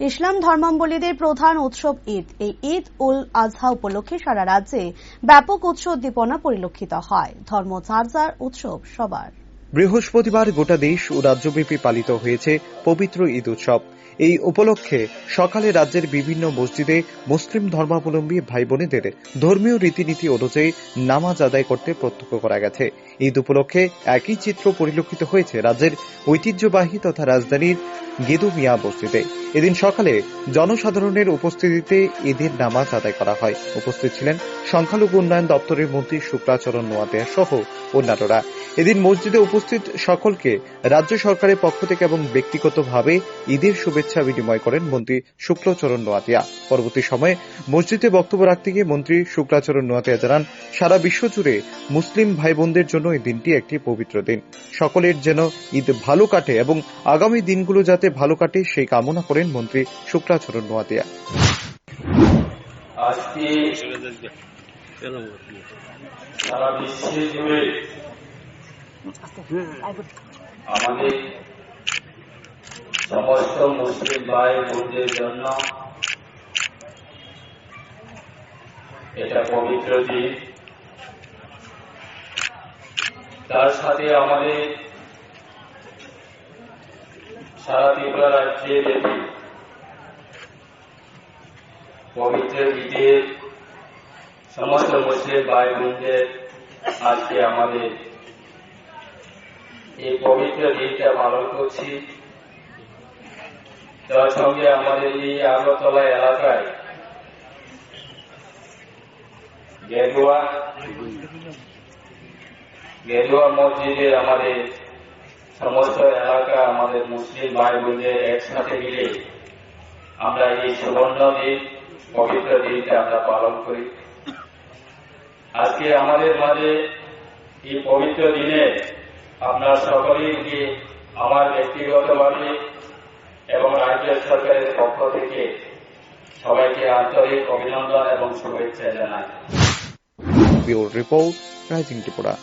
ইসলাম ধর্মাবলম্বীদের প্রধান উৎসব ঈদ। এই ঈদ উল আজহা উপলক্ষে সারা রাজ্যে ব্যাপক উৎসব উদ্দীপনা পরিলক্ষিত হয়। ধর্ম যার যার, উৎসব সবার। বৃহস্পতিবার গোটা দেশ ও রাজ্যব্যাপী পালিত হয়েছে পবিত্র ঈদ উৎসব। এই উপলক্ষে সকালে রাজ্যের বিভিন্ন মসজিদে মুসলিম ধর্মাবলম্বী ভাই বোনেদের ধর্মীয় রীতিনীতি অনুযায়ী নামাজ আদায় করতে প্রত্যক্ষ করা গেছে। ঈদ উপলক্ষে একই চিত্র পরিলক্ষিত হয়েছে রাজ্যের ঐতিহ্যবাহী তথা রাজধানীর গেদু মিয়া মসজিদে। এদিন সকালে জনসাধারণের উপস্থিতিতে ঈদের নামাজ আদায় করা হয়। উপস্থিত ছিলেন সংখ্যালঘু উন্নয়ন দপ্তরের মন্ত্রী শুক্লাচরণ নোয়াতিয়া সহ অন্যান্যরা। এদিন মসজিদে উপস্থিত সকলকে রাজ্য সরকারের পক্ষ থেকে এবং ব্যক্তিগতভাবে ঈদের শুভেচ্ছা বিনিময় করেন মন্ত্রী শুক্লাচরণ নোয়াতিয়া। পরবর্তী সময়ে মসজিদে বক্তব্য রাখতে গিয়ে মন্ত্রী শুক্লাচরণ নোয়াতিয়া জানান, সারা বিশ্ব জুড়ে মুসলিম ভাই বোনদের জন্য এই দিনটি একটি পবিত্র দিন। সকলের যেন ঈদ ভালো কাটে এবং আগামী দিনগুলো যাতে ভালো কাটে সেই কামনা করেন মন্ত্রী শুক্লাচরণ নোয়াতিয়া। আজকে সারা বিশ্বে জুড়ে আমাদের সমস্ত মুসলিম ভাই বোনদের জন্য এটা পবিত্র দিন। তার সাথে আমাদের সারা ত্রিপুরা রাজ্যে পবিত্র ঈদের সমস্ত মুসলিম ভাই বোনদের আজকে আমাদের এই পবিত্র দিনটা পালন করছি। তার সঙ্গে আমাদের এই আগরতলা এলাকায় গেরুয়া মসজিদের আমাদের সমস্ত এলাকা আমাদের মুসলিম ভাই বোনদের একসাথে মিলে আমরা এই সুবর্ণ দিন পবিত্র দিনটা আমরা পালন করি। আজকে আমাদের মাঝে এই পবিত্র দিনে আপনার সকলেই আমার ব্যক্তিগতভাবে এবং রাজ্য সরকারের পক্ষ থেকে সবাইকে আন্তরিক অভিনন্দন এবং শুভেচ্ছা জানাই। Bureau report, rising Tripura.